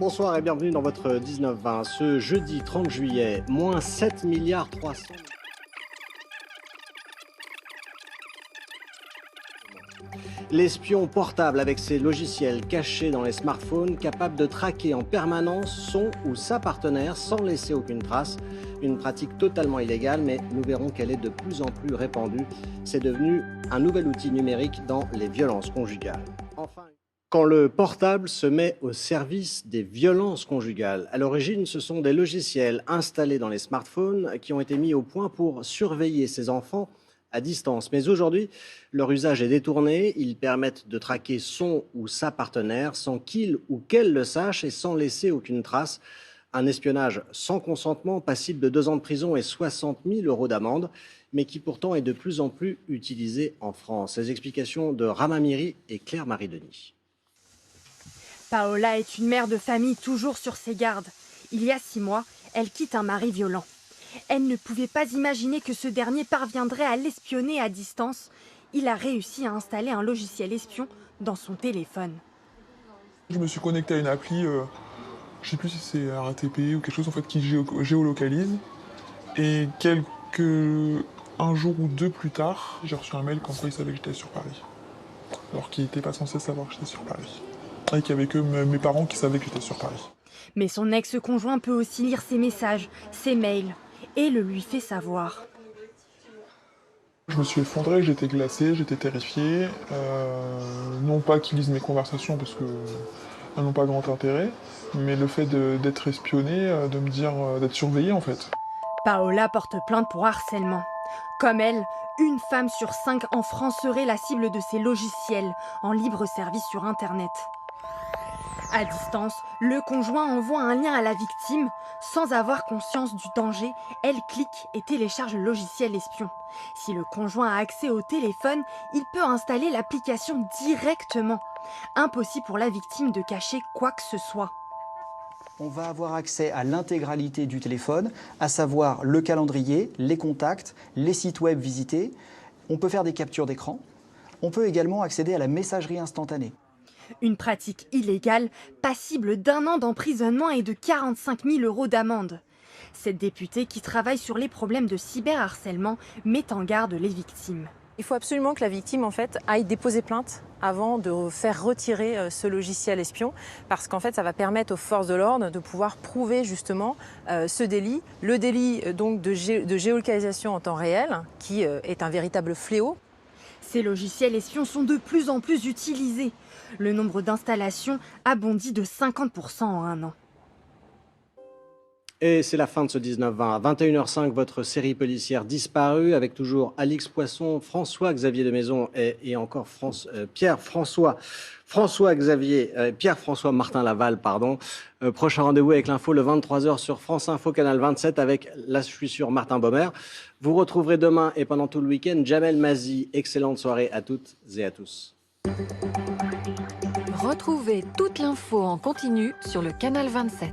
Bonsoir et bienvenue dans votre 19-20. Ce jeudi 30 juillet, moins 7 milliards 300. L'espion portable avec ses logiciels cachés dans les smartphones, capable de traquer en permanence son ou sa partenaire sans laisser aucune trace. Une pratique totalement illégale, mais nous verrons qu'elle est de plus en plus répandue. C'est devenu un nouvel outil numérique dans les violences conjugales. Enfin, quand le portable se met au service des violences conjugales, à l'origine, ce sont des logiciels installés dans les smartphones qui ont été mis au point pour surveiller ces enfants à distance. Mais aujourd'hui, leur usage est détourné. Ils permettent de traquer son ou sa partenaire sans qu'il ou qu'elle le sache et sans laisser aucune trace. Un espionnage sans consentement, passible de 2 ans de prison et 60 000 € d'amende, mais qui pourtant est de plus en plus utilisé en France. Les explications de Rama Miri et Claire-Marie Denis. Paola est une mère de famille toujours sur ses gardes. Il y a 6 mois, elle quitte un mari violent. Elle ne pouvait pas imaginer que ce dernier parviendrait à l'espionner à distance. Il a réussi à installer un logiciel espion dans son téléphone. Je me suis connecté à une appli, je ne sais plus si c'est RATP ou quelque chose en fait qui géolocalise. Et un jour ou 2 plus tard, j'ai reçu un mail comme quoi il savait que j'étais sur Paris. Alors qu'il n'était pas censé savoir que j'étais sur Paris. Et qu'il n'y avait que mes parents qui savaient que j'étais sur Paris. Mais son ex-conjoint peut aussi lire ses messages, ses mails, et le lui fait savoir. Je me suis effondré, j'étais glacé, j'étais terrifié. Non pas qu'ils lisent mes conversations parce qu'elles n'ont pas grand intérêt, mais le fait d'être espionné, de me dire d'être surveillé en fait. Paola porte plainte pour harcèlement. Comme elle, une femme sur 5 en France serait la cible de ces logiciels en libre service sur Internet. À distance, le conjoint envoie un lien à la victime. Sans avoir conscience du danger, elle clique et télécharge le logiciel espion. Si le conjoint a accès au téléphone, il peut installer l'application directement. Impossible pour la victime de cacher quoi que ce soit. On va avoir accès à l'intégralité du téléphone, à savoir le calendrier, les contacts, les sites web visités. On peut faire des captures d'écran. On peut également accéder à la messagerie instantanée. Une pratique illégale, passible d'1 an d'emprisonnement et de 45 000 € d'amende. Cette députée qui travaille sur les problèmes de cyberharcèlement met en garde les victimes. Il faut absolument que la victime en fait, aille déposer plainte avant de faire retirer ce logiciel espion, parce qu'en fait ça va permettre aux forces de l'ordre de pouvoir prouver justement ce délit, le délit donc de géolocalisation en temps réel, qui est un véritable fléau. Ces logiciels espions sont de plus en plus utilisés. Le nombre d'installations a bondi de 50% en 1 an. Et c'est la fin de ce 19-20. À 21h05, votre série policière disparue, avec toujours Alix Poisson, François-Xavier de Maison et encore Pierre-François Martin Laval, pardon. Prochain rendez-vous avec l'info le 23h sur France Info, Canal 27, avec, là je suis sûr, Martin Baumer. Vous retrouverez demain et pendant tout le week-end Jamel Mazi. Excellente soirée à toutes et à tous. Retrouvez toute l'info en continu sur le Canal 27.